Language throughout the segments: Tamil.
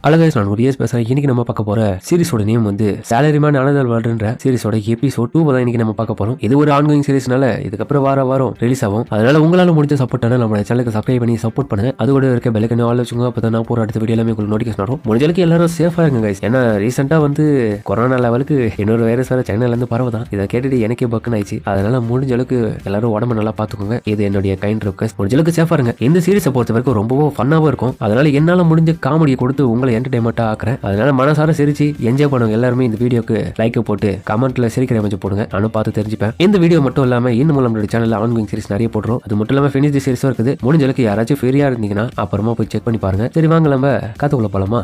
அழகா நான் ஒரு இயர்ஸ் பேசுறேன். இன்னைக்கு நம்ம பார்க்க போற சீரிஸோட நேம் வந்து சாலரிமேன் அனதர் வேர்ல்டுன்ற சீரிஸோட எபிசோட் 2 தான் இன்னைக்கு நம்ம பார்க்க போறோம். இது ஒரு ஆன்கோயிங் சீரிஸ்னால இதுக்கப்புறம் வாரம் ரிலீஸ் ஆகும். அதனால உங்களால முடிஞ்ச சப்போர்ட் நம்ம சேனலுக்கு சப்ஸ்கிரைப் பண்ணி சப்போர்ட் பண்ணுங்க. அது கூட இருக்க பெல் ஐகானை ஆல் வச்சுங்க. அப்பதான் நான் போற அடுத்த வீடியோ எல்லாமே உங்களுக்கு நோட்டிஃபிகேஷன் வரும். முடிஞ்ச அளவுக்கு எல்லாரும் சேஃபா இருங்க गाइस. ஏன்னா ரீசெண்டா வந்து கொரோனா லெவலுக்கு இன்னொரு வைரஸ் வேற சைனால இருந்து பரவுதான். இதை கேட்டுட்டு எனக்கே பக்குன்னு ஆயிடுச்சு. அதனால முடிஞ்ச அளவுக்கு எல்லாரும் உடம்பு நல்லா பாத்துக்கோங்க. இது என்னுடைய கைண்ட் ரிக்வெஸ்ட். முடிஞ்ச அளவுக்கு சேஃபா இருங்க. இந்த சீரிஸை பொறுத்த வரைக்கும் ரொம்பவும் ஃபன்னாவும் இருக்கும். அதனால என்னால முடிஞ்ச காமெடியை கொடுத்து உங்களை என்டர்டைன்மெண்டா ஆக்குறேன். அதனால மனசார சிரிச்சு என்ஜாய் பண்ணுங்க. எல்லாருமே இந்த வீடியோக்கு லைக் போட்டு கமெண்ட்ல சிரிக்கிற கொஞ்சம் போடுங்க. நானும் பார்த்து தெரிஞ்சுப்பேன். இந்த வீடியோ மட்டும் இல்லாம இன்னும் நம்மளோட சேனல்ல ஆன்கோயிங் சீரிஸ் நிறைய போடுறோம். அது மட்டும் இல்லாம ஃபினிஷ் தி சீரிஸும் இருக்குது. முடிஞ்ச அளவுக்கு யாராச்சும் ஃப்ரீயா இருந்தீங்கன்னா அப்புறமா போய் செக் பண்ணி பாருங்க. சரி வாங்க நம்ம கதைக்குள்ள போலாமா.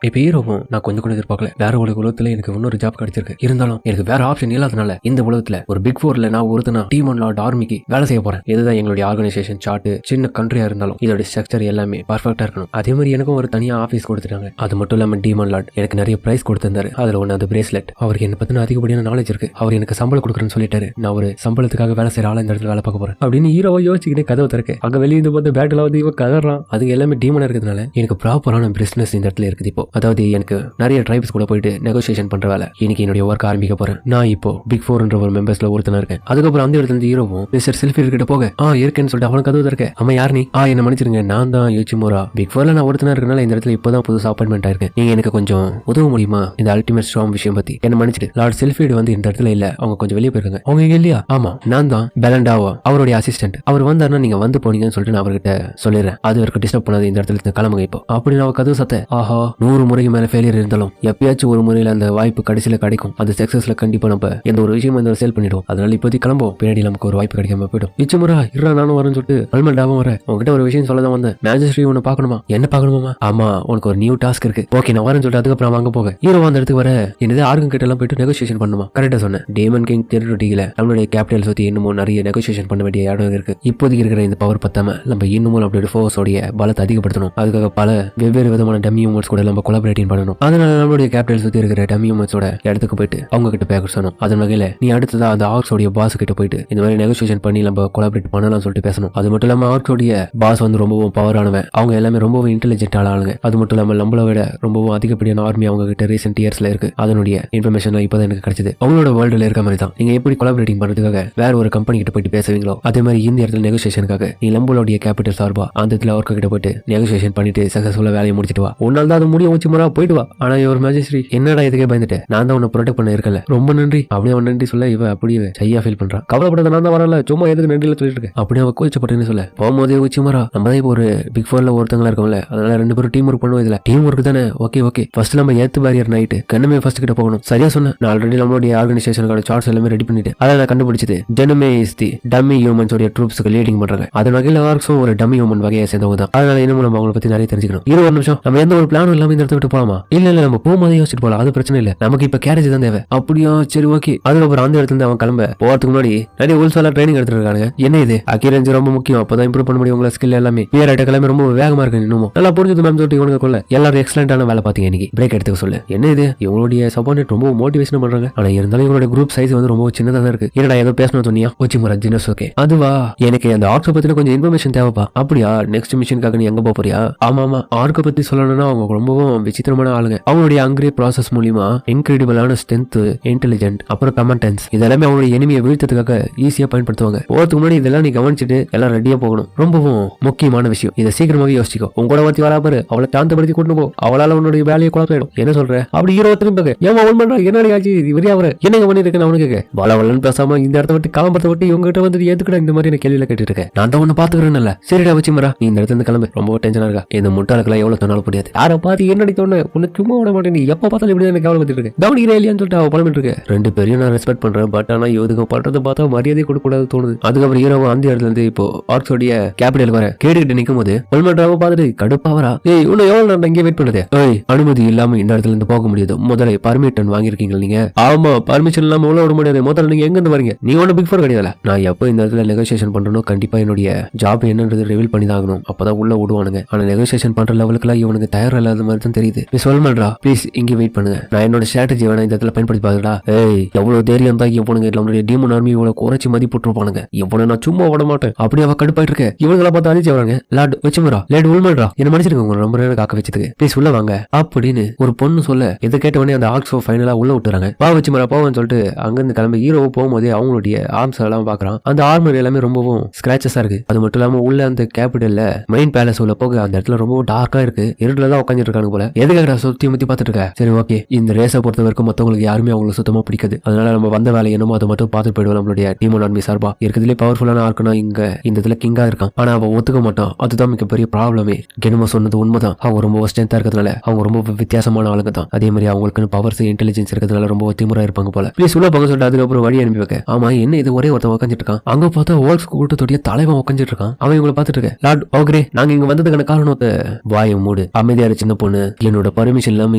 இப்போ ஹீரோவும் நான் கொஞ்சம் கூட எதிர்பார்க்கல. வேற ஒரு உலகத்துல எனக்கு இன்னொரு ஜாப் கிடைச்சிருக்கு. இருந்தாலும் எனக்கு வேற ஆப்ஷன் இல்லாதனால இந்த உலகத்துல ஒரு பிக் 4ல நான் ஒருத்தனா டீம் அண்ட் லார்ட் ஆர்மிக்கு வேலை செய்ய போறேன். இதுதான் எங்களுடைய ஆர்கனைசேஷன் சார்ட். சின்ன கண்ட்ரியா இருந்தாலும் இதோட ஸ்ட்ரக்சர் எல்லாமே பர்ஃபெக்டா இருக்கணும். அதே மாதிரி எனக்கும் ஒரு தனியா ஆபீஸ் கொடுத்துட்டாங்க. அது மட்டும் இல்லாம டீம் அண்ட் லார்ட் எனக்கு நிறைய பிரைஸ் கொடுத்திருந்தாரு. அதுல ஒண்ணு அந்த பிரேஸ்லெட். அவருக்கு என்ன பத்தின அதிகப்படியான நாலேஜ் இருக்கு. அவர் எனக்கு சம்பளம் கொடுக்குறேன்னு சொல்லிட்டாரு. நான் ஒரு சம்பளத்துக்காக வேலை செய்யற ஆளா இந்த இடத்துல வேலை பார்க்க போறேன் அப்படின்னு ஹீரோவை யோசிச்சுக்கிட்டே கதவை திறக்க அங்க வெளியே இருந்து பார்த்து பேட்டில் வந்து இவன் கதறான். அது எல்லாமே டீமனா இருக்கிறதுனால எனக்கு ப்ராப்பரான பிசினஸ் இந்த இடத்துல இருக்குது. இப்போ அதாவது எனக்கு நிறைய ட்ரைப்ஸ் கூட போயிட்டு நெகோசியேஷன் பண்ற வேலை இன்னைக்கு என்னுடைய ஒர்க் ஆரம்பிக்க போறேன். நான் இப்போ பிக் 4ன்ற ஒரு மெம்பர்ஸ்ல ஒருத்தனா இருக்கேன். அதுக்கப்புறம் அந்த இடத்துல ஹீரோவும் மிஸ்டர் செல்ஃபி கிட்ட போக இருக்கேன்னு சொல்லிட்டு அவனுக்கு கதவு இருக்க. அம்மா யார் நீ? என்ன மன்னிச்சிருங்க, நான் தான் யோசிச்சுமோரா. பிக் 4ல நான் ஒருத்தனா இருக்கனால இந்த இடத்துல இப்பதான் புதுசா அப்பாயின்மெண்ட் ஆயிருக்கேன். நீங்க எனக்கு கொஞ்சம் உதவ முடியுமா இந்த அல்டிமேட் ஸ்டார்ம் விஷயம் பத்தி? என்ன மன்னிச்சிட்டு. லார்ட் செல்ஃபீடு வந்து இந்த இடத்துல இல்ல, அவங்க கொஞ்சம் வெளியே போயிருக்காங்க. அவங்க இங்க இல்லையா? ஆமா, நான் தான் பெலண்டாவா, அவருடைய அசிஸ்டன்ட். அவர் வந்தாருன்னா நீங்க வந்து போனீங்கன்னு சொல்லிட்டு நான் அவர்கிட்ட சொல்லிடுறேன். அது வரைக்கும் டிஸ்டர்ப் பண்ணாது, இந்த இடத்துல கிளம்புங்க இப்போ அப்படின்னு அவ கதவு சத்த. 100 முறைக்கு மேல ஃபெயிலியர் இருந்தாலும் எப்பயாச்சும் ஒரு முறையில அந்த வாய்ப்பு கடைசியில கிடைக்கும். அந்த சக்சஸ்ல கண்டிப்பா நம்ம எந்த ஒரு விஷயம் இந்த சேல் பண்ணிடுவோம். அதனால இப்போதைக்கு கிளம்பும். பின்னாடி நமக்கு ஒரு வாய்ப்பு கிடைக்காம போயிடும். நிச்சயமுறா இருறா, நானும் வரேன்னு சொல்லிட்டு அல்மண்டாவும் வரேன். உங்ககிட்ட ஒரு விஷயம் சொல்லதான் வந்தேன். மேஜிஸ்ட்ரி உன்னை பார்க்கணுமா? என்ன பார்க்கணுமா? ஆமா, உனக்கு ஒரு நியூ டாஸ்க் இருக்கு. ஓகே நான் வரேன்னு சொல்லிட்டு அதுக்கப்புறம் அங்க போக ஹீரோ அந்த இடத்துக்கு வர என்னது ஆர்கன் கிட்ட எல்லாம் போயிட்டு நெகோசியேஷன் பண்ணுமா? கரெக்டா சொன்னேன். டேமன் கிங் டெரிட்டரியில நம்மளுடைய கேபிட்டல் சுத்தி இன்னமும் நிறைய நெகோசியேஷன் பண்ண வேண்டிய இடம் இருக்கு. இப்போதைக்கு இருக்கிற இந்த பவர் பத்தாம நம்ம இன்னமும் நம்மளுடைய ஃபோர்ஸோடைய பலத்தை அதிகப்படுத்தணும். அதுக்காக பல வெவ்வேறு விதமான டம்மி ஹியூமன்ஸ் கூட நம்ம கொலாபரேட்டிங் பண்ணணும். அதனால நம்மளுடைய கேபிட்டல் சுத்தி இருக்கிற டம்மி ஹியூமன்ஸோட இடத்துக்கு போயிட்டு அவங்க கிட்ட பேச சொன்னோம். அதன் வகையில நீ அடுத்ததா அந்த ஆர்க்ஸோடைய பாஸ் கிட்ட போயிட்டு இந்த மாதிரி நெகோசியேஷன் பண்ணி நம்ம கொலாபரேட் பண்ணலாம் சொல்லிட்டு பேசணும். அது மட்டும் இல்லாம ஆர்க்ஸோடைய பாஸ் வந்து ரொம்பவும் பவரானவன். அவங்க எல்லாமே ரொம்பவும் இன்டெலிஜென்ட் ஆளுங்க. அது மட்டும் இல்லாம நம்மள விட ரொம்பவும் அதிகப்படியான ஆர்மி அவங்க கிட்ட ரீசென்ட் இயர்ஸ்ல இருக்கு. அதனுடைய இன்ஃபர்மேஷன் இப்பதான் எனக்கு கிடைச்சது. அவங்களோட வேர்ல்டுல இருக்க மாதிரி தான் நீங்க எப்படி கொலாபரேட்டிங் பண்றதுக்காக வேற ஒரு கம்பெனி கிட்ட போயிட்டு பேசுவீங்களோ அதே மாதிரி இந்த இடத்துல நெகோசியேஷனுக்காக நீ நம்மளுடைய கேபிட்டல் சார்பா அந்த இடத்துல அவர்கிட்ட கிட்ட போயிட்டு நெகோசியேஷன் பண்ணிட்டு சக்சஸ்ஃபுல்லா வேலையை முடிச்சிட்டு வா. ஒரு நாள் தான் அது முடிய வச்சு முறை போயிட்டு வா. ஆனா ஒரு மேஜிஸ்ட்ரி என்னடா இதுக்கே பயந்துட்டேன், நான் தான் உன்னை ப்ரொடெக்ட் பண்ண இருக்கல, ரொம்ப நன்றி அப்படியே அவன் நன்றி சொல்ல இவ அப்படியே சையா ஃபீல் பண்றான். கவலைப்படாத, நான் தான் வரல, சும்மா எதுக்கு நன்றியில சொல்லிட்டு இருக்கேன் அப்படியே அவ கோச்சப்பட்டேன்னு சொல்ல போகும்போதே உச்சிமரா நம்ம தான் இப்போ ஒரு பிக் 4ல ஒருத்தங்களா இருக்கோம்ல. அதனால 2 பேரும் டீம் ஒர்க் பண்ணுவோம். இதுல டீம் ஒர்க் தானே. ஓகே ஃபர்ஸ்ட் நம்ம ஏத்து பேரியர் நைட்டு கண்ணுமே ஃபர்ஸ்ட் கிட்ட போகணும். சரியா சொன்னேன். நான் ஆல்ரெடி நம்மளுடைய ஆர்கனைசேஷனுக்கான சார்ட்ஸ் எல்லாமே ரெடி பண்ணிட்டு அதை நான் கண்டுபிடிச்சது. ஜெனமே இஸ் தி டம்மி ஹியூமன்ஸோட ட்ரூப்ஸ்க்கு லீடிங் பண்றாங்க. அதன் வகையில் ஆர்க்ஸும் ஒரு டம்மி ஹியூமன் வகையை சேர்ந்தவங்க தான். அதனால இன்னும் நம்ம அவங்களை பத்தி நிறைய தெரிஞ்சுக்கணும். 20 நிமிஷம் நம்ம எந்த ஒரு பிளானும் இல்லாம இந்த இடத்த விட்டு போலாமா? இல்ல நம்ம போகும்போதே யோசிச்சுட்டு போலாம், அது பிரச்சனை இல்ல. நமக்கு இப்ப கேரேஜ் தான் தேவை. அப்படியா, சரி ஓகே. அதுக்கப்புறம் அந்த இடத்துல அவன் கிளம்ப போறதுக்கு முன்னாடி நிறைய உல்சால ட்ரைனிங் எடுத்துட்டு இருக்காங்க. என்ன இது அக்யூரன்சி ரொம்ப முக்கியம், அப்பதான் இம்ப்ரூவ் பண்ண முடியும் உங்களை ஸ்கில் எல்லாமே. பியர் ஆட்ட கிளம்பி ரொம்ப வேகமா இருக்கு. இன்னும் நல்லா புரிஞ்சது மேம் சொல்லிட்டு இவனுக்கு கொள்ள எல்லாரும் எக்ஸலண்டான வேலை பாத்தீங்க. இன்னைக்கு பிரேக் எடுத்துக்க சொல்லு. என்ன இது இவங்களுடைய சப்போர்ட் ரொம்ப மோட்டிவேஷன் பண்றாங்க. ஆனா இருந்தாலும் இவங்களுடைய குரூப் சைஸ் வந்து ரொம்ப சின்னதா தான் இருக்கு. என்னடா ஏதோ பேசணும் சொன்னியா? ஒச்சிமுரா ஜினஸ். ஓகே அதுவா, எனக்கு அந்த ஆர்க்ஸை பத்தின கொஞ்சம் இன்ஃபர்மேஷன் தேவைப்பா. அப்படியா, நெக்ஸ்ட் மிஷனுக்காக நீ எங்க போறியா? ஆமா ஆர்க்கை பத்தி சொல்லணும்னா அவங்க ரொம்பவும் விசித்திரமான ஆளுங்க. அவங்களுடைய அங்கிரி ப்ராசஸ் மூலியமா இன்கிரெடிபிளான ஸ்ட்ரென்த், இன்டெலிஜென்ட், அப்புறம் கமெண்டன்ஸ் இதெல்லாமே அவங்களுடைய எனிமியை வீழ்த்ததுக்காக ஈஸியா பயன்படுத்துவாங்க. போறதுக்கு முன்னாடி இதெல்லாம் நீ கவனிச்சுட்டு எல்லாம் ரெடியா போகணும். ரொம்பவும் முக்கியமான விஷயம். இதை சீக்கிரமாவே யோசிக்கோ. உங்களோட வார்த்தை வரா பாரு, அவளை சாந்தப்படுத்தி கொண்டு போ. அவளால உன்னுடைய வேலையை குழப்பிடும். என்ன சொல்ற? அப்படி 20 பேருக்கு ஏமா ஒன் பண்ற என்ன ஆச்சு இவரே அவரை என்னங்க பண்ணிருக்கேன் அவனுக்கு வளவலன்னு பேசாம இந்த இடத்த விட்டு காலம்பரத்தை விட்டு இவங்ககிட்ட வந்து எதுக்குடா இந்த மாதிரி கேள்வியில கேட்டுட்டு இருக்கேன். நான் தான் ஒண்ணு பாத்துக்கிறேன்ல. சரிடா வச்சுமரா, நீ இந்த இடத்துல கிளம்பு. ரொம்ப டென்ஷனா இருக்கா? இந்த முட்டாளுக்கெல்லாம் எவ்வளவு சொன்னாலும் முடியாது. யாரை பார்த்து என்னடி தோணு உனக்கு சும்மா விட மாட்டேன். நீ எப்ப பார்த்தாலும் இப்படி எனக்கு கவலைப்பட்டு இருக்கு. கவனிக்கிறேன் இல்லையான்னு சொல்லிட்டு அவ பழமிட்டு இருக்கு. 2 பேரையும் நான் ரெஸ்பெக்ட் பண்றேன். பட் ஆனா இதுக்கு பண்றதை பார்த்தா மரியாதை கொடுக்க கூடாது தோணுது. அதுக்கப்புறம் ஹீரோவா அந்த இடத்துல இருந்து இப்போ ஆர்க்ஸோடைய கேபிட்டல் வர கேட்டுக்கிட்டு நிக்கும் போது பல்மட்ராவை பார்த்துட்டு கடுப்பாவரா. ஏய் இன்னும் எவ்வளவு நான் இங்கே வெயிட் பண்ணது? ஏய் அனுமதி இல்லாம இந்த இடத்துல இருந்து போக முடியாது. முதல்ல பர்மிஷன் வாங்கிருக்கீங்க நீங்க? ஆமா, பர்மிஷன் இல்லாம உள்ள விட முடியாது. முதல்ல நீங்க எங்க இருந்து வரீங்க? நீ ஒண்ணு பிக் 4 கிடையாது. நான் எப்போ இந்த இடத்துல நெகோசியேஷன் பண்றனோ கண்டிப்பா என்னுடைய ஜாப் என்னன்றது ரிவீல் பண்ணி தான் ஆகணும். அப்பதான் உள்ள விடுவானுங்க. ஆனா நெகோசியேஷன் பண்ற லெவலுக்குலாம் இவனுக்கு தயார் இல்லாத மாதிரி தான் தெரியுது. நீ சொல்லுமாடா ப்ளீஸ் இங்கே வெயிட் பண்ணுங்க, நான் என்னோட ஸ்ட்ராட்டஜி வேணா இந்த இடத்துல பயன்படுத்தி பாருடா. ஏய் எவ்வளவு தைரியம் தான் இவனுங்க நம்மளுடைய டீமன் ஆர்மி இவ்வளவு குறைச்சி மதிப்பிட்டுருப்பானுங்க, இவனை நான் சும்மா விட மாட்டேன். அப்படி அவ கடுப்பாயிட்டு இருக்க இவங்களை பார்த்து அதிர்ச்சி வராங்க. லார்ட் வச்சுமரா லேட் உள்மல்றா என்ன மன்னிச்சிருங்க உங்களை ரொம்ப நேரம் காக்க வச்சதுக்கு, ப்ளீஸ் உள்ள வாங்க அப்படின்னு ஒரு பொண்ணு சொல்ல இதை கேட்டவனே அந்த ஆர்க்ஸோ ஃபைனலா உள்ள விட்டுறாங்க. வா வச்சுமரா போவான்னு சொல்லிட்டு அங்கிருந்து கிளம்பி ஹீரோ போகும்போதே அவங்களுடைய ஆர்ம்ஸ் எல்லாம் பாக்குறான். அந்த ஆர்மர் எல்லாமே ரொம்பவும் ஸ்கிராச்சஸா இருக்கு. அது மட்டும் இல்லாம உள்ள அந்த கேபிட்டல்ல மெயின் பேலஸ் உள்ள போக அந்த இடத்துல ரொம்ப டார்க்கா இருக்கு. இருட்டுல தான் உட்காந்துட்டு இருக்காங்க போல. எதுக்காக சுத்தி முத்தி பாத்துட்டு இருக்க? சரி ஓகே, இந்த ரேஸை பொறுத்த வரைக்கும் மத்தவங்களுக்கு யாருமே அவங்களுக்கு சுத்தமா பிடிக்காது, அதனால நம்ம வந்த வேலை என்னமோ அதை மட்டும் பார்த்துட்டு போயிடுவோம். நம்மளுடைய டீமன் ஆர்மி சார்பா இருக்கிறதுலே பவர்ஃபுல்லான ஆர்க்குனா இங்க இந்த இதுல கிங்கா இருக்கான். ஆனா அவன் ஒத்துக்க மாட்டான், அதுதான் மிகப்பெரிய ப்ராப்ளமே. கெனுமா சொன்னது உண்மைதான், அவங்க ரொம்ப ஸ்ட்ரென்த்தா இருக்கிறதுனால அவங்க ரொம்ப வித்தியாசமான ஆளுங்க தான். அதே மாதிரி அவங்களுக்கு பவர்ஸ் இன்டெலிஜென்ஸ் இருக்கிறதுனால ரொம்ப திமுறா இருப்பாங்க போல. ப்ளீஸ் உள்ள போக சொல்லிட்டு அதுக்கப்புறம் வழி அனுப்பி வைக்க. ஆமா என்ன இது ஒரே ஒருத்தன் உட்காந்துட்டு இருக்கான். அங்க பார்த்தா ஓல்ஸ் கூட்டத்துடைய தலைவன் உட்காந்துட்டு இருக்கான். அவன் இவங்களை பார்த்துட்டு இருக்க. லார்ட் ஓகே நாங்க இங்க வந்ததுக்கான காரணத்தை வாயை மூடு, அமைதியாரு சின்ன பொண்ணு, என்னோட பர்மிஷன் இல்லாம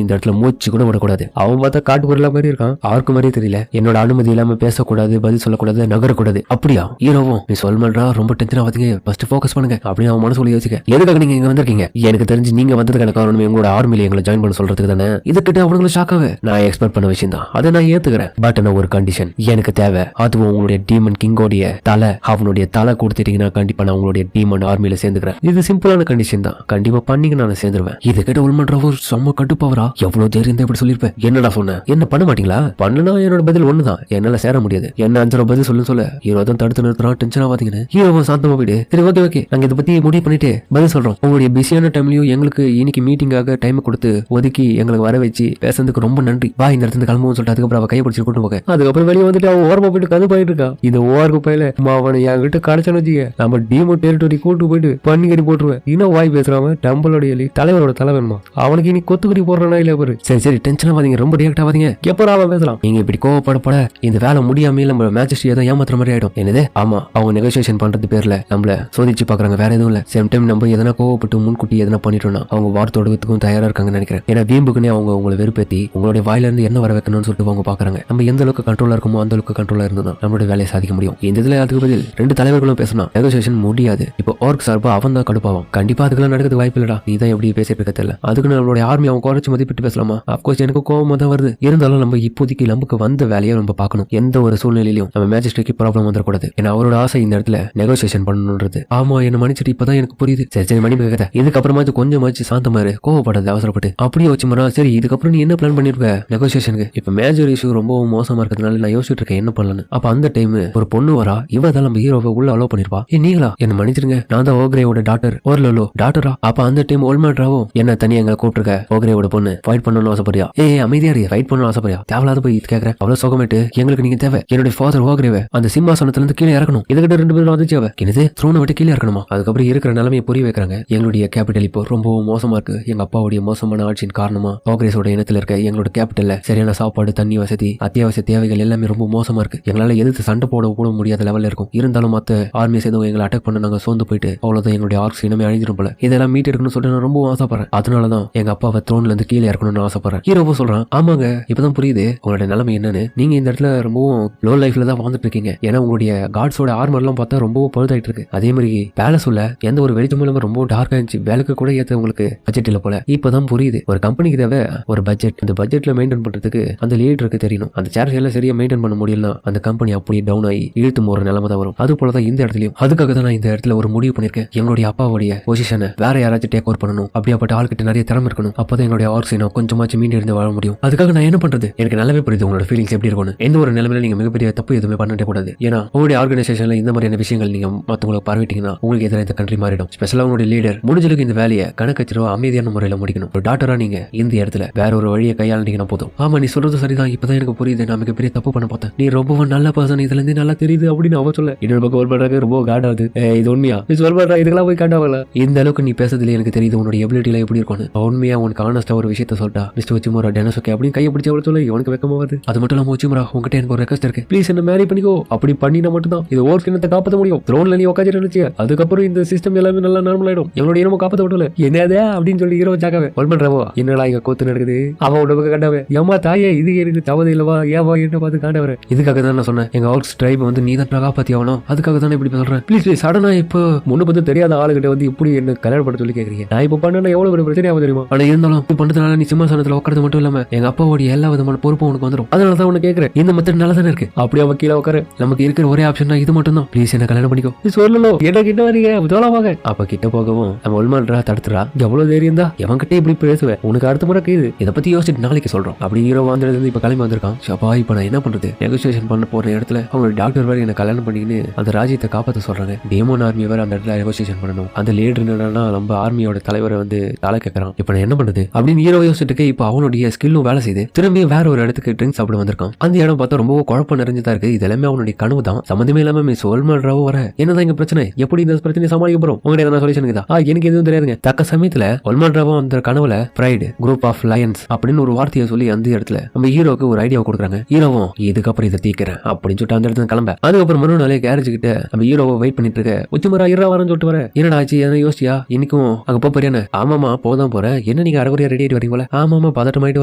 இந்த இடத்துல மூச்சு கூட விடக்கூடாது. அவன் பார்த்தா காட்டு பொருளா மாதிரி இருக்கான், அவருக்கு மாதிரியே தெரியல. என்னோட அனுமதி இல்லாம பேசக்கூடாது, பதில் சொல்லக்கூடாது, நகரக்கூடாது. அப்படியா ஹீரோவும் நீ சொல்றா ரொம்ப டென்ஷன் ஆகாதீங்க, ஃபர்ஸ்ட் ஃபோக்கஸ் பண்ணுங்க அப்படின்னு அவன் மனசுல யோசிக்க. எதுக்காக நீங்க இங்க வந்திருக்கீங்க? எனக்கு தெரிஞ்சு நீங்க வந்ததுக்கான காரணம் எங்களோட ஆர்மியில எங்களை ஜாயின் பண்ண சொல்றதுக்கு தானே. இதுக்கிட்ட அவங்களுக்கு ஷாக்காவே நான் எக்ஸ்பெக்ட் பண்ண விஷயம் தான், அதை நான் ஏத்துக்கிறேன். பட் நான் ஒரு கண்டிஷன் எனக்கு தேவை, அதுவும் உங்களுடைய டீமன் கிங்கோடைய தலை. அவனுடைய தலை கொடுத்துட்டீங்கன்னா கண்டிப்பா நான் உங்களுடைய டீமன் ஆர்மியில சேர்ந்துக்கிறேன். இது சிம்பிளான கண்டிஷன் தான், கண்டிப்பா பண்ணீங்க நான் சேர்ந்துருவேன். இது கிட்ட உள்மன்றவோ செம்ம கட்டுப்பவரா, எவ்வளவு தைரியம் இப்படி சொல்லிருப்பேன். என்னடா சொன்ன, என்ன பண்ண மாட்டீங்களா? பண்ணுனா என்னோட பதில் ஒண்ணுதான், என்னால சேர முடியாது. என்ன 5 ரூபாய் பதில் சொல்ல ஹீரோ தான் தடுத்து நிறுத்துறான். டென்ஷன் ஆகாதீங்கன்னு ஹீரோ சாந்தமா போயிடு. சரி ஓகே ஓகே நாங்க இதை பத்தி முடிவு பண்ணிட்டு பதில் சொல்றோம். உங்களுடைய பிஸியான டைம்லயும் எங்களுக்கு இன்னைக்கு மீட்டிங்காக டைம் கொடுத்து ஒதுக்கி எங்களுக்கு வர வச்சு பேசுறதுக்கு ரொம்ப நன்றி. வா இந்த இடத்துல கிளம்புன்னு சொல்லிட்டு அதுக்கப்புறம் அவ கையை பிடிச்சி கூட்டு போக. அதுக்கப்புறம் வெளியே வந்துட்டு அவன் ஓரமா போயிட்டு கது போயிட்டு இருக்கான். இந்த ஓருக்கு பயில அவனை என்கிட்ட கிடைச்சான்னு வச்சுக்க நம்ம டீமோ டெரிட்டரி கூட்டு போயிட்டு பண்ணி கட்டி போட்டுருவேன். இன்னும் வாய் பேசுறாம டம்பளோட தலைவரோட தலைவன்மா அவனுக்கு இன்னைக்கு கொத்துக்கடி போடுறானா இல்ல பாரு. சரி சரி டென்ஷன் ஆகாதீங்க, ரொம்ப ரியாக்ட் ஆகாதீங்க, எப்போ அவன் பேசலாம். நீங்க இப்படி கோவப்படப்பட இந்த வேலை முடியாம நம்ம மேஜிஸ்ட்ரியை தான் ஏமாத்துற மாதிரி ஆயிடும். என்னது ஆமா அவங்க நெகோசியேஷன் பண்றது பேர்ல நம்மள சோதிச்சு பாக்குறாங்க, வேற எதுவும் இல்ல. சேம் டைம் நம்ம எதனா கோவப்பட்டு முன்கூட்டி எதனா பண்ணிட்டோம்னா அவங்க வார்த்தோடத்துக்கும் தயாரா இருக்காங்கன்னு நினைக்கிறேன். ஏன்னா வீம்புக்குன்னே அவங்க உங்களை வெறுப்பேத்தி உங்களுடைய வாயில இருந்து என்ன வர வைக்கணும்னு சொல்லிட்டு அவங்க பாக்குறாங்க. நம்ம எந்த அளவுக்கு கண்ட்ரோலா இருக்குமோ அந்த அளவுக்கு கண்ட்ரோலா இருந்தா நம்மளோட வேலையை சாதிக்க முடியும். இந்த இதுல அதுக்கு பதில் 2 தலைவர்களும் பேசணும், நெகோசியேஷன் முடியாது. இப்போ ஆர்க் சார்பா அவன் தான் கடுப்பாவான். கண்டிப்பா அதுக்கெல்லாம் நடக்கிறது வாய்ப்பு இல்லடா, நீ தான் எப்படி பேசிட்டு இருக்க தெரியல. அதுக்கு நம்மளுடைய ஆர்மி அவன் குறைச்சு மதிப்பிட்டு பேசலாமா? அப்கோர்ஸ் எனக்கு கோவமா தான் வருது, இருந்தாலும் நம்ம இப்போதைக்கு நமக்கு வந்த வேலையை நம்ம பார்க்கணும். எந்த ஒரு சூழ்நிலையிலும் நம்ம மேஜிஸ்ட்ரேட்க்கு ப்ராப்ளம் வந்துடக்கூடாது. ஏன்னா அவரோட ஆசை இந்த இடத்துல நெகோசியேஷன் பண்ணணும்ன்றது. ஆமா என்ன மன்னிச்சிட்டு இப்பதான் எனக்கு புரியுது. சரி சரி மன்னிப்பு கேட்க, இதுக்கப்புறமாச்சு கொஞ்சமாச்சு சாந்தமாரு, கோவப்படாது அவசரப்பட்டு. அப்படியே வச்சுமா சரி இதுக்கப்புறம் நீ என்ன பிளான் பண்ணிருக்க நெகோசியேஷனுக்கு? இப்ப மேஜர் இஷ்யூ ரொம்ப மோசமா இருக்கிறதுனால நான் யோசிச்சுட்டு இருக்கேன் என்ன பண்ணலான்னு. அப்ப அந்த டைம் ஒரு பொண்ணு வரா, இவ தான் நம்ம ஹீரோவை உள்ள அலோ பண்ணிருப்பா. நீங்களா என்ன மன்னிச்சிருங்க, நான் தான் ஓக்ரேவோட டாக்டர். ஓர்லோ டாக்டரா? அப்ப அந்த டைம் ஒல்மாட்ராவோ என்ன தனியா எங்களை கூப்பிட்டுருக்க, ஓக்ரேவோட பொண்ணு ஃபைட் பண்ணணும்னு ஆசைப்படியா? அமைதியா ஃபைட் பண்ணணும் ஆசைப்படியா? தேவையில்லாத போய் இது கேட்கற. அவ்வளவு சோகமேட்டு எங்களுக்கு நீங்க தேவை. என்னுடைய ஃபாதர் ஓக்ரேவை அந்த சிம்மாசனத்துல இருந்து கீழே இறக்கணும். இதுகிட்ட 2 பேரும் வந்துச்சு. அவ என்னது த்ரோனை விட்டு கீழே இறக்கணுமா? அதுக்கப்புறம் இருக்கிற நிலைமையை புரிய வைக்கிறாங்க. எங்களுடைய கேபிட்டல் இப்போ ரொம்ப மோசமா இருக்கு. எங்க அப்பாவுடைய மோசமான ஆட்சியின் காரணமா ஓக்ரேஸோட இனத்துல இருக்க எங்களோட கேபிட்டல்ல சரியான சாப்பாடு, தண்ணி வசதி, அத்தியாவசிய தேவைகள் எல்லாமே ரொம்ப மோசமா இருக்கு. எங்களால எதிர்த்து சண்டை போட கூட முடியாத லெவல்ல இருக்கும். இருந்தாலும் மத்த ஆர்மியை சேர்ந்து எங்களை அட்டாக் பண்ண நாங்க சோர்ந்து போயிட்டு அவ்வளவுதான் எங்களுடைய ஆர்க்ஸ் இனமே அழிஞ்சிடும் போல. இதெல்லாம் மீட் இருக்கணும்னு சொல்லிட்டு நான் ரொம்ப ஆசைப்படுறேன். அதனாலதான் எங்க அப்பாவை த்ரோன்ல இருந்து கீழே இறக்கணும்னு ஆசைப்படுறேன். ஹீரோவும் சொல்றான் ஆமாங்க இப்பதான் புரியுது உங்களோட நிலைமை என்னன்னு. நீங்க இந்த இடத்துல ரொம்பவும் லோ லைஃப்ல தான் வாழ்ந்துட்டு இருக்கீங்க. ஏன்னா உங்களுடைய காட்ஸோட ஆர்மர் எல்லாம் பார்த்தா ரொம்ப பழுதாயிட்டு இருக்கு. அதே மாதிரி பேலஸ் உள்ள எந்த ஒரு வெளிச்சமும் இல்லாம ரொம்ப டார்க்கா இருந்துச்சு. வேலைக்கு கூட ஏத்த உங்களுக்கு பட்ஜெட் இல்ல போல. இப்பதான் புரியுது ஒரு கம்பெனிக்கு தேவை ஒரு பட்ஜெட். இந்த பட்ஜெட்ல மெயின்டைன் பண்றதுக்கு அந்த லீடருக்கு தெரியணும். அந்த சார்ஜ் எல்லாம் சரியா மெயின்டைன் பண்ண முடியலன்னா அந்த கம்பெனி அப்படியே டவுன் ஆகி இழுத்து போற நிலைமை தான் வரும். அது போலதான் இந்த இடத்துலயும். அதுக்காக தான் நான் இந்த இடத்துல ஒரு முடிவு பண்ணிருக்கேன். எங்களுடைய அப்பாவுடைய பொசிஷனை வேற யாராச்சும் டேக் ஓவர் பண்ணணும். அப்படியாப்பட்ட ஆள்கிட்ட நிறைய திறமை இருக்கணும். அப்பதான் எங்களுடைய ஆர்க்ஸை கொஞ்சமாச்சும் மீண்டு இருந்து வாழ முடியும். அதுக்காக நான் என்ன பண்றது? எனக்கு நல்லாவே புரியுது உங்களோட ஃபீலிங்ஸ் எப்படி இருக்கணும். எந்த ஒரு நிலைமையில நீங்க மிகப்பெரிய தப்பு எதுவுமே பண்ணவே கூடாது. ஏன்னா உங்களுடைய ஆர்கனைசேஷன்ல இந்த மாதிரியான விஷயங்கள் நீங்க மத்தவங்களுக்கு பரவிட்டீங்கன்னா உங்களுக்கு எதிராக இந்த கண்ட்ரி மாறிடும். ஸ்பெஷலா உங்களுடைய லீடர் முடிஞ்சளவுக்கு இந்த வேலையை கணக்கச்சிரவா அமைதியான முறையில முடிக்கணும். ஒரு டாக்டரா நீங்க இந்த இடத்துல வேற ஒரு வழியை கையாளீங்கன்னா போதும். ஆமா நீ சொல்றது சரிதான், இப்பதான் எனக்கு புரியுது நான் மிகப்பெரிய தப்பு பண்ண பார்த்தேன். நீ ரொம்ப நல்ல பர்சன், இதுல இருந்து நல்லா தெரியுது அப்படின்னு அவ சொல்ல இன்னொரு பக்கம் ஒரு பண்றாங்க ரொம்ப காடாது. இது உண்மையா நீ சொல்ற இதுக்கெல்லாம் போய் காட்டாவல. இந்த அளவுக்கு நீ பேசுறதுல எனக்கு தெரியுது உன்னோட எபிலிட்டில எப்படி இருக்கும். உண்மையா உனக்கு ஆனஸ்டா ஒரு விஷயத்த சொல்லிட்டா மிஸ்டர் வச்சுமோரா டெனசோக்கே அப்படின்னு கையை பிடிச்சி அவளை சொல்ல இவனுக்கு வெக்கமா வருது. அது மட்டும் இல்லாம வச்சுமோரா உங்ககிட்ட எனக்கு ஒரு ரெக்வஸ்ட் இருக்கு, ப்ளீஸ் என்ன மேரி பண்ணிக்கோ. அப்படி பண்ணினா மட்டும் தான் இது ஓர் கிணத்தை காப்பாற்ற முடியும். த்ரோன்ல நீ உட்காந்து நினைச்சு அதுக்கப்புறம் இந்த சிஸ்டம் எல்லாமே நல்லா நார்மல் ஆயிடும். எங்களோட இனமும் காப்பாற்ற விடல என்னதே அப்படின்னு சொல்லி ஹீரோ ஜாக்காவே ஒல் பண்றவோ என்னடா இங்க கோத்து நடக்குது அவன் உடம்புக்கு காண்டாவே ஏமா தாயே இது எனக்கு தவறு இல்லவா ஏவா என்ன பார்த்து காண்டவர. இதுக்காக தான் நான் சொன்னேன் எங்க ஆர்க்ஸ் ட்ரைப் வந்து நீ தான் காப்பாத்தி ஆகணும். அதுக்காக தான் இப்படி சொல்றேன். ப்ளீஸ் சடனா இப்போ முன்ன பத்தி தெரியாத ஆளுகிட்ட வந்து இப்படி என்ன கல்யாணம் பண்ண சொல்லி கேக்குறீங்க. நான் இப்ப பண்ண எவ்வளவு பெரிய பிரச்சனை ஆகும் தெரியுமா? தெரியும். ஆனா இருந்தாலும் இப்படி பண்றதுனால நீ சிம்மாசனத்துல உட்காரது மட்டும் இல்லாம எங்க அப்பாவோட எல்லா விதமான பொறுப்பும் உனக்கு வந்துடும். அதனாலதான் உனக்கு கேட்கிறேன், இந்த மெத்தட் நல்லா தானே இருக்கு. அப்படியே அவ கீழே உட்காரு. நமக்கு இருக்கிற ஒரே ஆப்ஷன் இது மட்டும் தான். ப்ளீஸ் என்ன கல்யாணம் பண்ணிக்கோ. நீ சொல்லணும் என்ன கிட்ட வரீங்க தோலமாக. அப்ப கிட்ட போகவும் நம்ம உள்மான்றா தடுத்துறா. எவ்வளவு தைரியம் தான் எவன் கிட்டே இப்படி பேசுவேன், உனக்கு அடுத்த முறை கேது இதை பத்தி யோசிச்சுட்டு நாளைக்கு சொல்றோம். அப்படி ஹீரோ வந்து இப்ப கிளம்பி வந்திருக்கான். அப்பா இப்ப நான் என்ன பண்றது, நெகோசியேஷன் பண்ண போற இடத்துல அவங்க டாக்டர் வேற என்ன கல்யாணம் பண்ணிக்கின்னு அந்த ராஜ்யத்தை காப்பாற்ற சொல்றாங்க. டேமோன் ஆர்மி வேற அந்த இடத்துல நெகோசியேஷன் பண்ணணும். அந்த லீடர் என்னன்னா நம்ம ஆர்மியோட தலைவரை வந்து தலை கேட்கறான். இப்ப நான் என்ன பண்றது அப்படின்னு ஹீரோ யோசிச்சுட்டு இப்ப அவனுடைய ஸ்கில்லும் வேலை செய்து திரும்பி வேற ஒரு இடத்துக்கு ட்ரிங்க்ஸ் சாப்பிட வந்திருக்கான். அந்த இடம் பார்த்தா ரொம்ப குழப்பம் நிறைஞ்சதா இருக்கு. இது எல்லாமே அவனுடைய கனவு தான். சம்பந்தமே இல்லாம மிஸ் ஒல்மான்ராவும் வர என்னதான் இங்க பிரச்சனை, எப்படி இந்த பிரச்சனையை சமாளிக்க போறோம், உங்ககிட்ட எதனா சொல்யூஷன் இருக்குதா? எனக்கு எதுவும் தெரியாதுங்க. தக்க சமயத்துல ஒல்மான்ராவும் அந்த கனவுல பிரைடு குரூப் ஆஃப் லயன்ஸ் அப்படின்னு ஒரு வார்த்தையை சொல்லி அந்த இடத்துல நம்ம ஹீரோக்கு ஒரு ஐடியா கொடுக்குறாங்க. ஹீரோவும் இதுக்கப்புறம் இதை தீக்கிறேன் அப்படின்னு சொல்லிட்டு அந்த இடத்துல கிளம்ப. அதுக்கப்புறம் மறுநாளே கேரேஜ் கிட்ட நம்ம ஹீரோவை வெயிட் பண்ணிட்டு இருக்க. உச்சிமரா இரா வரன்னு சொல்லிட்டு வர. என்னடா ஆச்சு, எதனா யோசிச்சியா? இன்னைக்கும் அங்க போறியானே? ஆமாமா போதான் போறேன். என்ன நீங்க அரைகுறையா ரெடி ஆயிட்டு வரீங்களா? ஆமாமா பதட்டமாயிட்டு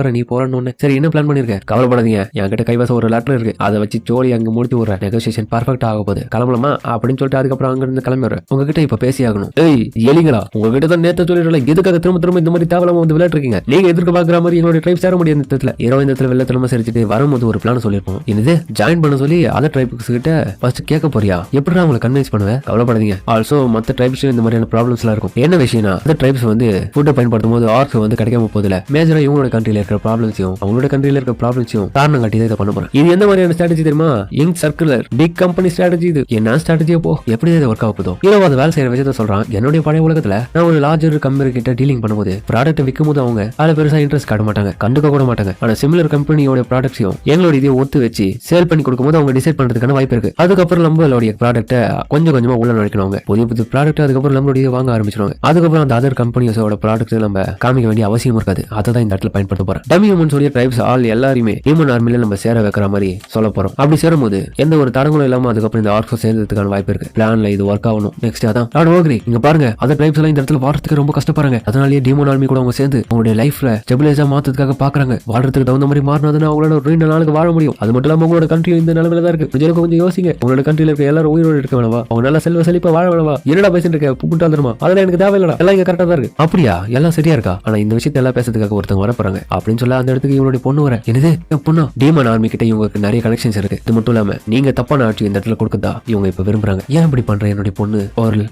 வர. நீ போறன்னு சரி என்ன பிளான் பண்ணிருக்க? கவலைப்படாதீங்க, என்கிட்ட கைவாசம் ஒரு லெட்டர் இருக்கு, அதை வச்சு ஜோலி அங்க முடித்து விடுற. நெகோசியேஷன் பர்ஃபெக்ட் ஆக போகுது, கிளம்பலாமா அப்படின்னு சொல்லிட்டு அதுக்கப்புறம் அங்க இருந்து கிளம்பி வர. உங்ககிட்ட இப்ப பேசி ஆகணும். ஏய் எலிங்களா, உங்ககிட்ட தான் நேற்று சொல்லிடல, எதுக்காக திரும்ப திரும்ப இந்த மாதிரி தேவலாம வந்து விளையாட்டு இருக்கீங்க? நீங்க எதிர்க்க பாக்குற மாதிரி என்னோட ட்ரைப் சேர முடியாது. இந்த வெள்ளத்திலமா சரிச்சுட்டு வரும்போது ஒரு பிளான் சொல்லிருப்போம். இது ஜாயின் பண்ண சொல்லி அதர் ட்ரைப்ஸ் கிட்ட ஃபர்ஸ்ட் கேட்க போறியா? எப்படி உங்களை கன்வின்ஸ் பண்ணுவேன்? கவலைப்படாதீங்க. ஆல்சோ மத்த ட்ரைப்ஸ் இந்த மாதிரியான ப்ராப்ளம்ஸ் எல்லாம் இருக்கும். என்ன விஷயம்னா அந்த ட்ரைப்ஸ் வந்து ஃபுட்டை பயன்படுத்தும் போது ஆர்க்ஸ் வந்து கிடைக்காம போதில்ல. மேஜரா இவங்களோட கண்ட்ரில இருக்கிற ப்ராப்ளம்ஸையும் அவங்களோட கண்ட்ரில இருக்கிற ப்ராப்ளம்ஸையும் காரணம் காட்டி இதை பண்ண போறேன். இது எந்த மாதிரியான ஸ்ட்ராட்டஜி தெரியுமா? Young circular big company strategy. இது என்ன ஸ்ட்ராட்டஜியோ போ, எப்படி இதை ஒர்க் ஆக போதும். இரவு அதை வேலை செய்யற விஷயத்த சொல்றான். என்னுடைய பழைய உலகத்துல நான் ஒரு லார்ஜர் கம்பெனி கிட்ட டீலிங் பண்ணும்போது ப்ராடக்ட் விற்கும் போது அவங்க அதுல பெருசா இன்ட்ரெஸ்ட் காட்ட மாட்டாங்க, கண்டுக்க கூட மாட்டாங்க. ஆனா சிமிலர் கம்பெனியோட ப்ராடக்ட்ஸையும் எங்களோட இதை ஒத்து வச்சு சேல் பண்ணி கொடுக்கும்போது அவங்க டிசைட் பண்றதுக்கான வாய்ப்பு இருக்கு. அதுக்கப்புறம் நம்மளுடைய ப்ராடக்ட்டை கொஞ்சம் கொஞ்சமா உள்ள நுழைக்கணும். புதிய புது ப்ராடக்ட் அதுக்கப்புறம் நம்மளுடைய வாங்க ஆரம்பிச்சிருவாங்க. அதுக்கப்புறம் அந்த அதர் கம்பெனிஸோட ப்ராடக்ட் நம்ம காமிக்க வேண்டிய அவசியம் இருக்காது. அதை தான் இந்த இடத்துல பயன்படுத்த போறோம். டமி ஹியூமன்ஸ் உடைய ட்ரைப்ஸ் ஆல் எல்லாருமே ஹியூமன் ஆர்மில நம்ம சேர வைக்கிற மாதிரி சொல்ல போறோம். அப்படி சேரும்போது எந்த ஒரு தடங்களும் இல்லாம அதுக்கப்புறம் இந்த ஆர்க்ஸ் சேர்ந்ததுக்கான வாய்ப்பு இருக்கு. பிளான்ல இது ஒர்க் ஆகணும். நெக்ஸ்ட் அதான் லார்ட் ஓக்ரி, இங்க பாருங்க அதர் ட்ரைப்ஸ் எல்லாம் இந்த இடத்துல வாழ்றதுக்கு ரொம்ப கஷ்டப்படுறாங்க. அதனாலேயே டீமன் ஆர்மி கூட அவங்க சேர்ந்து அவங்களுடைய லைஃப்ல ஸ்டெபிலைஸா மாத்ததுக்காக பாக்குறாங்க. வாழ்றதுக்கு தகுந்த மாதிரி மாறினதுன்னா அவங்களோட ஒரு 2 நாளுக்கு வாழ முடியும். அது மட்டும் இல்லாம உங்களோட கண்ட்ரி இந்த நிலைமையில தான் இருக்கு. கொஞ்சம் யோசிங்க. உங்களோட கண்ட்ரில இருக்க எல்லாரும் உயிரோடு இருக்க வேணவா? அவங்க நல்லா செல்வ செழிப்பா வாழ வேணவா? என்னடா பேசிட்டு இருக்க புட்டா தருமா? அதெல்லாம் எனக்கு தேவையில்லடா, எல்லாம் இங்க கரெக்டா தான் இருக்கு. அப்படியா? எல்லாம் சரியா இருக்கா? ஆனா இந்த விஷயத்த எல்லாம் பேசுறதுக்காக ஒருத்தவங்க வர போறாங்க அப்படின்னு சொல்ல அந்த இடத்துக்கு இவனுடைய பொண்ணு வர. என்னது பொண்ணா? டீமன் ஆர்மி கிட்ட இவங்களுக்கு நிறைய கனெக்ஷன்ஸ் இருக்கு. இது மட்டும் இல்லாம நீங்க தப்பான ஆட்சி இந்த இடத்துல கொடுக்கதா இவங்க இப்ப விரும்புறாங்க. ஏன் இப்படி பண்ற என்னுடைய பொண்ணு?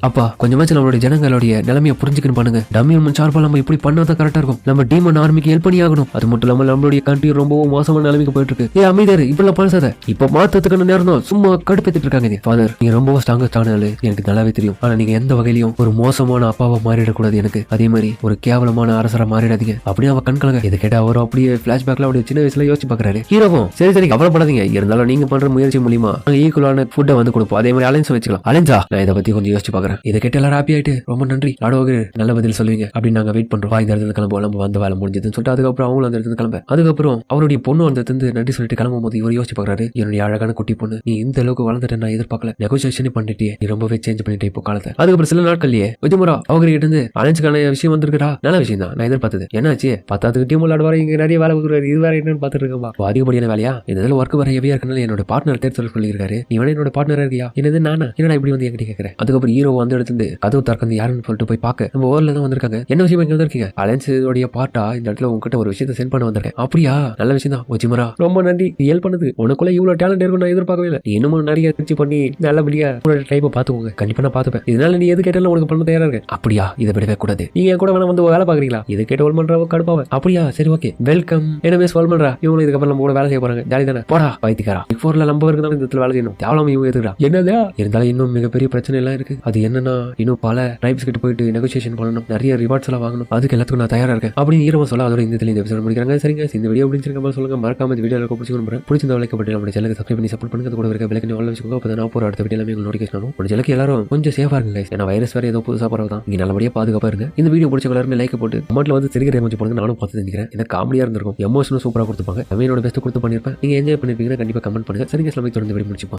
அப்பா கொஞ்சமாச்சு நம்மளுடைய ஜனங்களுடைய நிலைமையை புரிஞ்சுக்கணும் பண்ணுங்க. டம்மி சார்பா நம்ம இப்படி பண்ணாதான் கரெக்டா இருக்கும். நம்ம டீமன் ஆர்மிக்கு ஹெல்ப் பண்ணி ஆகணும். அது மட்டும் இல்லாம நம்மளுடைய கண்ட்ரி ரொம்பவும் மோசமான நிலைமைக்கு போயிட்டு இருக்கு. ஏ அமைதியாரு, இப்பெல்லாம் பண்ணாத. இப்ப மாத்தத்துக்கான நேரம் தான். சும்மா கடுப்பேத்திட்டு இருக்காங்க. ஃபாதர் நீங்க ரொம்ப ஸ்ட்ராங்கஸ்டான ஆளு, எனக்கு நல்லாவே தெரியும். ஆனா நீங்க எந்த வகையிலும் ஒரு மோசமான அப்பாவை மாறிடக்கூடாது. எனக்கு அதே மாதிரி ஒரு கேவலமான அரசரா மாறிடாதீங்க அப்படின்னு அவ கண் கலங்க. இதை கேட்டா அவரும் அப்படியே பிளாஷ்பேக்ல அப்படியே சின்ன வயசுல யோசிச்சு பாக்குறாரு. ஹீரோவும் சரி கவலைப்படாதீங்க, இருந்தாலும் நீங்க பண்ற முயற்சி மூலியமா ஈக்குவலான ஃபுட்டை வந்து கொடுப்போம். அதே மாதிரி அலைன்ஸ் வச்சுக்கலாம். அலைன்ஸா? நான் இதை பத்தி கொஞ்சம் யோசிச்சு பாக்குறேன். இதை கேட்டு எல்லாரும் ஹாப்பி ஆயிட்டு ரொம்ப நன்றி லாடோகு, நல்ல பதில் சொல்லுவீங்க அப்படின்னு நாங்க வெயிட் பண்றோம். இந்த இடத்துல கிளம்புவோம், நம்ம வந்த வேலை முடிஞ்சதுன்னு சொல்லிட்டு அதுக்கப்புறம் அவங்களும் அந்த இடத்துல கிளம்ப. அதுக்கப்புறம் அவருடைய பொண்ணு அந்த இடத்துல நன்றி சொல்லிட்டு கிளம்பும் போது இவர் யோசிச்சு பாக்குறாரு. என்னுடைய அழகான குட்டி பொண்ணு, நீ இந்த அளவுக்கு வளர்ந்துட்டு நான் எதிர்பார்க்கல. நெகோசியேஷன் பண்ணிட்டே, நீ ரொம்பவே சேஞ்ச் பண்ணிட்டே இப்போ காலத்தை. அதுக்கப்புறம் சில நாட்கள்லயே விஜயமுரா அவங்க கிட்ட இருந்து அலைன்ஸ்க்கான விஷயம் வந்திருக்கா. நல்ல விஷயம் தான், நான் எதிர்பார்த்தது. என்னாச்சு? 10வது டீம் விளையாடுவாரு, இங்க நிறைய வேலை கொடுக்குறாரு. இது வேற என்னன்னு பாத்துட்டு இருக்கா? அதிகப்படியான வேலையா? இதுல ஒர்க் வர ஹெவியா இருக்கனால என்னோட பார்ட்னர் தேர்வு சொல்லியிருக்காரு. நீ வேணா என்னோட பார்ட்னரா இருக்கியா? என்னது நானா? என்னடா இப்படி வந்து என்கிட்ட கேட்கறேன். அதுக்கப்புறம் ஹீரோ வந்து எடுத்து கதவு திறக்கிறது யாருன்னு சொல்லிட்டு போய் பார்க்க நம்ம ஊர்ல தான் வந்திருக்காங்க. என்ன விஷயம் இங்க வந்திருக்கீங்க? அலைன்ஸ் உடைய பார்ட்டா இந்த இடத்துல உங்ககிட்ட ஒரு விஷயத்தை சென்ட் பண்ண வந்திருக்கேன். அப்படியா? நல்ல விஷயம் தான் ஒஜிமரா, ரொம்ப நன்றி. நீ ஹெல்ப் பண்ணது. உனக்குள்ள இவ்வளவு டேலண்ட் இருக்கும் நான் எதிர்பார்க்கவே இல்லை. இன்னமும் நிறைய ரிச்சு பண்ணி நல்லபடியா உங்களோட டைப்பை பாத்துக்கோங்க. கண்டிப்பா நான் பாத்துப்பேன். இதனால நீ எது கேட்டாலும் உனக்கு பண்ண தயாரா இருக்கு. அப்படியா? இதை விடவே கூடாது. நீங்க என் கூட வேணா வந்து வேலை பாக்குறீங்களா? இதை கேட்டு ஒல் பண்றவ கடுப்பாவ. அப்படியா? சரி ஓகே வெல்கம். எனவே சொல் பண்றா இவங்க இதுக்கப்புறம் நம்ம கூட வேலை செய்ய போறாங்க. ஜாலி தானே? போடா வைத்திக்காரா. பிக் 4ல நம்ம இருக்கிறதால இந்த இடத்துல வேலை செய்யணும். தேவலாம இவங்க எதுக்குறா? என்னதா இருந்தாலும் இன்னும் மிகப்பெரிய பிரச்சனை எல்லாம் இருக்கு. அது என்னன்னா இன்னும் பல ட்ரைப்ஸ் கிட்ட போயிட்டு நெகோசியேஷன் பண்ணணும், நிறைய ரிவார்ட்ஸ் எல்லாம் வாங்கணும். அதுக்கு எல்லாத்துக்கும் நான் தயாரா இருக்கேன் அப்படின்னு ஈரமா சொல்ல அதோட இந்த எபிசோட் முடிக்கிறாங்க. சரிங்க, இந்த வீடியோ பிடிச்சிருக்க சொல்லுங்க. மறக்காம இந்த வீடியோ பிடிச்சிருந்தா லைக் பண்ணி நம்ம சேனலுக்கு சப்ஸ்கிரைப் பண்ணி சப்போர்ட் பண்ணுங்க. கூட இருக்க பெல் ஐகானை வச்சுக்கோங்க. அப்பதான் நான் போற அடுத்த வீடியோல உங்களுக்கு நோட்டிஃபிகேஷன் வரும். முடிஞ்ச எல்லாரும் கொஞ்சம் சேஃபா இருங்க. ஏன்னா வைரஸ் வேற ஏதோ புதுசா பரவுதான். நீங்க நல்லபடியா பாதுகாப்பா இருங்க. இந்த வீடியோ பிடிச்ச எல்லாருமே லைக் போட்டு கமெண்ட்ல வந்து சிரிக்கிற எமோஜி போடுங்க. நானும் பார்த்து நினைக்கிறேன். எனக்கு காமெடியா இருந்திருக்கும். எமோஷனும் சூப்பரா கொடுத்துப்பாங்க. என்னோட பெஸ்ட் கொடுத்து பண்ணிருப்பேன். நீங்க என்ஜாய் பண்ணிருப்பீங்கன்னா கண்டிப்பா கமெண்ட் பண்ணுங்க. சரிங்க, தொடர்ந்து வீடியோ முடிச்சுப்போம்.